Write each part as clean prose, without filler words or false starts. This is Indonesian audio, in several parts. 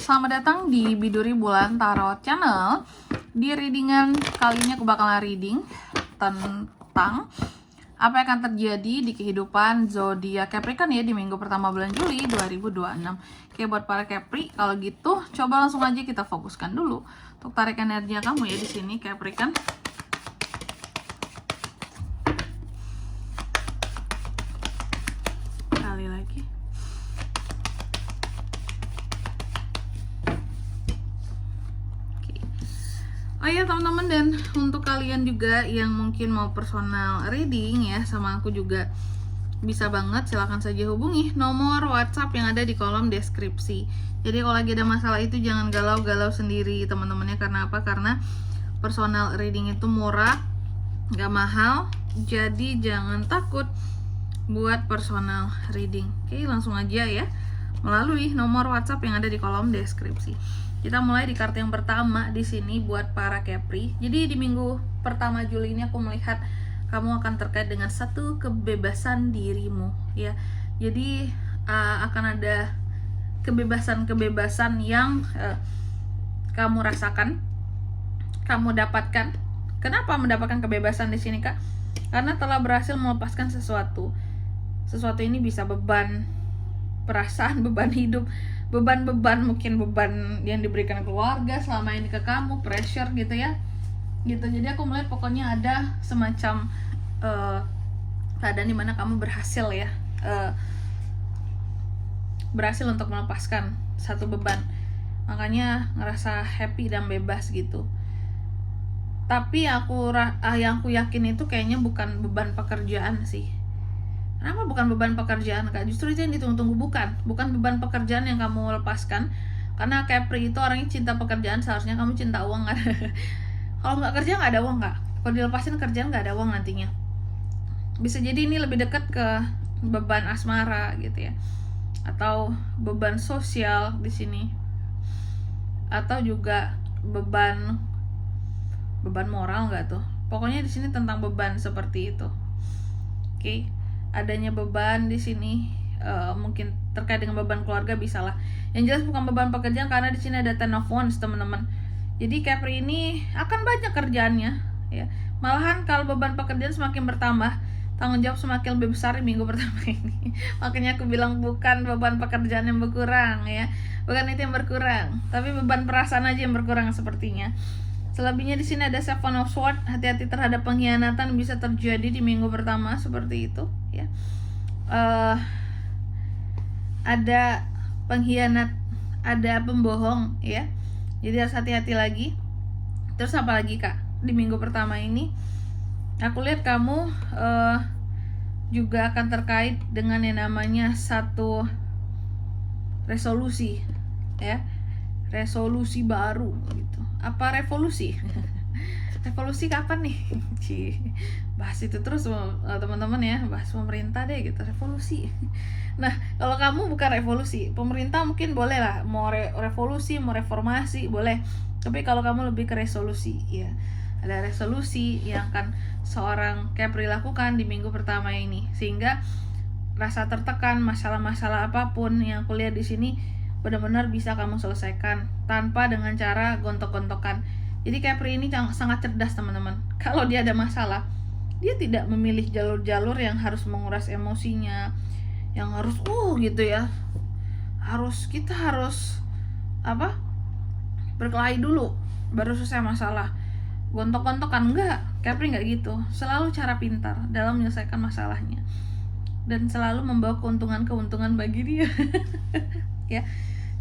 Selamat datang di Biduri Bulan Tarot Channel. Di readingan kali ini aku bakalan reading tentang apa yang akan terjadi di kehidupan zodiak Capricorn ya di minggu pertama bulan Juli 2026. Oke, buat para Capri, kalau gitu coba langsung aja kita fokuskan dulu untuk tarik energi kamu ya di sini Capricorn. Kali lagi. Oh ya teman-teman, dan untuk kalian juga yang mungkin mau personal reading ya sama aku juga bisa banget, silahkan saja hubungi nomor WhatsApp yang ada di kolom deskripsi. Jadi kalau lagi ada masalah itu jangan galau-galau sendiri teman-temannya. Karena apa? Karena personal reading itu murah, gak mahal, jadi jangan takut buat personal reading. Oke, langsung aja ya melalui nomor WhatsApp yang ada di kolom deskripsi. Kita mulai di kartu yang pertama di sini buat para Capri. Jadi di minggu pertama Juli ini aku melihat kamu akan terkait dengan satu kebebasan dirimu ya. Jadi akan ada kebebasan-kebebasan yang kamu rasakan, kamu dapatkan. Kenapa mendapatkan kebebasan di sini, Kak? Karena telah berhasil melepaskan sesuatu. Sesuatu ini bisa beban perasaan, beban hidup, beban-beban, mungkin beban yang diberikan keluarga selama ini ke kamu, pressure gitu ya gitu. Jadi aku melihat pokoknya ada semacam keadaan dimana kamu berhasil ya berhasil untuk melepaskan satu beban, makanya ngerasa happy dan bebas gitu. Tapi yang aku yakin itu kayaknya bukan beban pekerjaan sih. Kenapa bukan beban pekerjaan, Kak? Justru itu yang ditunggu-tunggu, bukan beban pekerjaan yang kamu lepaskan. Karena Capri itu orangnya cinta pekerjaan, seharusnya kamu cinta uang kan. Kalau nggak kerja nggak ada uang, Kak. Kalau dilepasin kerjaan nggak ada uang nantinya. Bisa jadi ini lebih dekat ke beban asmara gitu ya, atau beban sosial di sini, atau juga beban moral nggak tuh? Pokoknya di sini tentang beban seperti itu. Oke. Adanya beban di sini mungkin terkait dengan beban keluarga bisa lah. Yang jelas bukan beban pekerjaan karena di sini ada Ten of Wands teman-teman. Jadi Capri ini akan banyak kerjaannya ya. Malahan kalau beban pekerjaan semakin bertambah, tanggung jawab semakin lebih besar di minggu pertama ini. Makanya aku bilang bukan beban pekerjaan yang berkurang ya. Bukan itu yang berkurang, tapi beban perasaan aja yang berkurang sepertinya. Selebihnya di sini ada Seven of Swords, hati-hati terhadap pengkhianatan bisa terjadi di minggu pertama seperti itu ya. Ada pengkhianat, ada pembohong ya. Jadi harus hati-hati lagi. Terus apa lagi, Kak? Di minggu pertama ini aku lihat kamu juga akan terkait dengan yang namanya satu resolusi ya. Resolusi baru gitu. Apa revolusi? Revolusi kapan nih? Bahas itu terus teman-teman ya, bahas pemerintah deh gitu, revolusi. Nah, kalau kamu bukan revolusi, pemerintah mungkin boleh lah, mau revolusi, mau reformasi boleh. Tapi kalau kamu lebih ke resolusi ya, ada resolusi yang akan seorang Capri lakukan di minggu pertama ini, sehingga rasa tertekan, masalah-masalah apapun yang aku lihat di sini benar-benar bisa kamu selesaikan tanpa dengan cara gontok-gontokan. Jadi Capri ini sangat cerdas teman-teman. Kalau dia ada masalah, dia tidak memilih jalur-jalur yang harus menguras emosinya, yang harus gitu ya. Kita harus berkelahi dulu baru selesai masalah. Gontok-gontokan enggak, Capri enggak gitu. Selalu cara pintar dalam menyelesaikan masalahnya dan selalu membawa keuntungan bagi dia. Ya,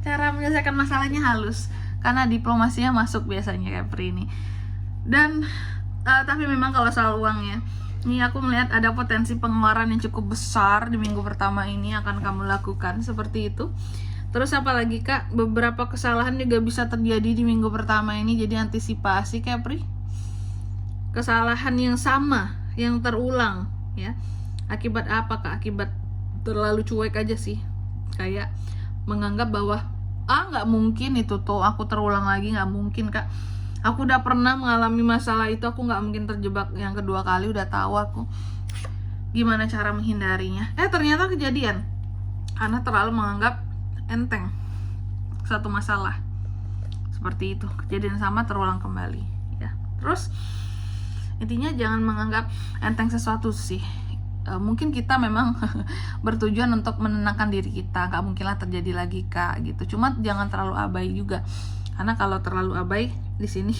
cara menyelesaikan masalahnya halus karena diplomasinya masuk biasanya Capri ini. Dan tapi memang kalau soal uang ya, ini aku melihat ada potensi pengeluaran yang cukup besar di minggu pertama ini akan kamu lakukan seperti itu. Terus apa lagi, Kak? Beberapa kesalahan juga bisa terjadi di minggu pertama ini, jadi antisipasi Capri. Kesalahan yang sama, yang terulang ya. Akibat apa, Kak? Akibat terlalu cuek aja sih. Kayak menganggap bahwa nggak mungkin itu tuh aku terulang lagi, nggak mungkin, Kak. Aku udah pernah mengalami masalah itu, aku nggak mungkin terjebak yang kedua kali, udah tahu aku gimana cara menghindarinya. Ternyata kejadian karena terlalu menganggap enteng. suatu masalah. Seperti itu, kejadian sama terulang kembali ya. Terus intinya jangan menganggap enteng sesuatu sih. Mungkin kita memang bertujuan untuk menenangkan diri kita, nggak mungkinlah terjadi lagi Kak gitu. Cuma jangan terlalu abai juga, karena kalau terlalu abai di sini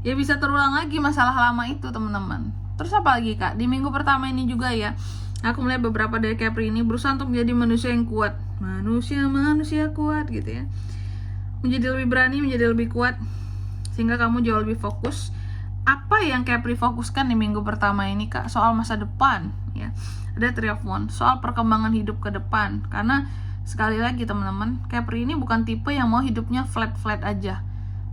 ya bisa terulang lagi masalah lama itu teman-teman. Terus apa lagi Kak? Di minggu pertama ini juga ya, aku melihat beberapa dari Capri ini berusaha untuk menjadi manusia yang kuat, manusia kuat gitu ya, menjadi lebih berani, menjadi lebih kuat, sehingga kamu jauh lebih fokus. Apa yang Capri fokuskan di minggu pertama ini Kak? Soal masa depan ya. Ada Three of Wands, soal perkembangan hidup ke depan. Karena sekali lagi teman-teman, Capri ini bukan tipe yang mau hidupnya flat-flat aja.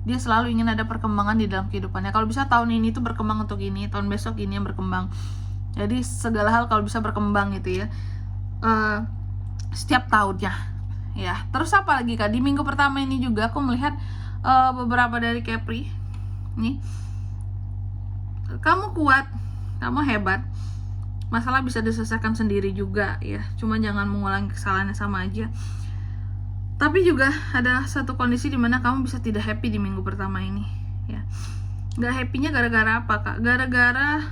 Dia selalu ingin ada perkembangan di dalam kehidupannya. Kalau bisa tahun ini tuh berkembang untuk ini, tahun besok ini yang berkembang. Jadi segala hal kalau bisa berkembang gitu ya, setiap tahunnya ya. Terus apa lagi Kak? Di minggu pertama ini juga aku melihat beberapa dari Capri nih, kamu kuat, kamu hebat, masalah bisa diselesaikan sendiri juga ya. Cuma jangan mengulangi kesalahan yang sama aja. Tapi juga ada satu kondisi dimana kamu bisa tidak happy di minggu pertama ini ya. Gak happy-nya gara-gara apa Kak? Gara-gara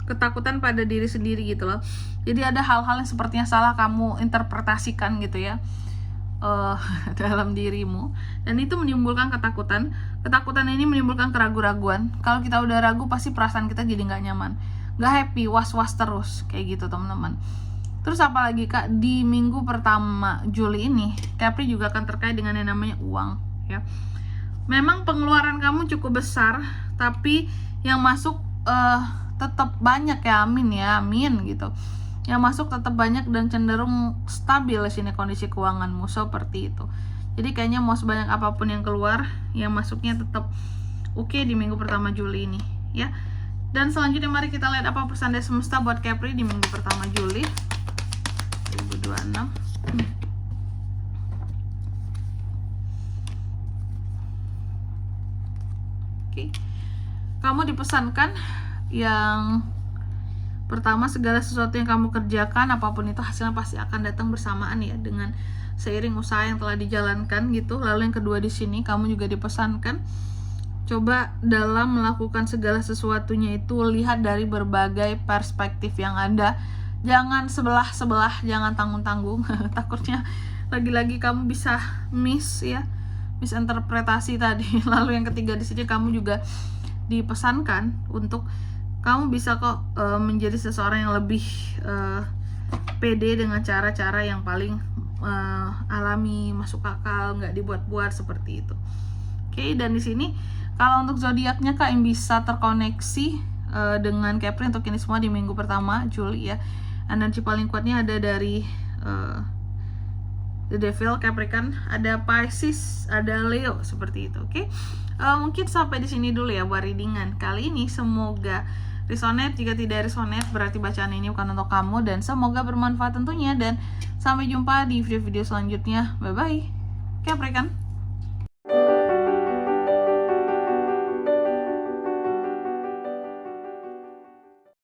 ketakutan pada diri sendiri gitu loh. Jadi ada hal-hal yang sepertinya salah kamu interpretasikan gitu ya dalam dirimu, dan itu menimbulkan ketakutan. Ketakutan ini menimbulkan keraguan-raguan. Kalau kita udah ragu, pasti perasaan kita jadi nggak nyaman, nggak happy, was-was terus kayak gitu teman-teman. Terus apa lagi Kak? Di minggu pertama Juli ini, Capri juga akan terkait dengan yang namanya uang ya. Memang pengeluaran kamu cukup besar, tapi yang masuk tetap banyak ya, amin gitu. Yang masuk tetap banyak dan cenderung stabil di sini kondisi keuanganmu, seperti itu. Jadi kayaknya mau sebanyak apapun yang keluar, yang masuknya tetap oke di minggu pertama Juli ini ya. Dan selanjutnya mari kita lihat apa pesan dari semesta buat Capri di minggu pertama Juli 2026. Oke. Kamu dipesankan yang pertama, segala sesuatu yang kamu kerjakan, apapun itu hasilnya pasti akan datang bersamaan ya, dengan seiring usaha yang telah dijalankan gitu. Lalu yang kedua di sini kamu juga dipesankan, coba dalam melakukan segala sesuatunya itu lihat dari berbagai perspektif yang ada. Jangan sebelah-sebelah, jangan tanggung-tanggung. Takutnya lagi-lagi kamu bisa misinterpretasi tadi. Lalu yang ketiga di sini kamu juga dipesankan untuk kamu bisa kok menjadi seseorang yang lebih pede dengan cara-cara yang paling alami, masuk akal, nggak dibuat-buat seperti itu. Oke, dan di sini kalau untuk zodiaknya Kak yang bisa terkoneksi dengan Capri untuk ini semua di minggu pertama Juli ya. Energi paling kuatnya ada dari The Devil, Capricorn, ada Pisces, ada Leo seperti itu. Oke. Mungkin sampai di sini dulu ya buat readingan kali ini. Semoga resonate. Jika tidak resonate berarti bacaan ini bukan untuk kamu, dan semoga bermanfaat tentunya, dan sampai jumpa di video-video selanjutnya. Bye bye Capricorn.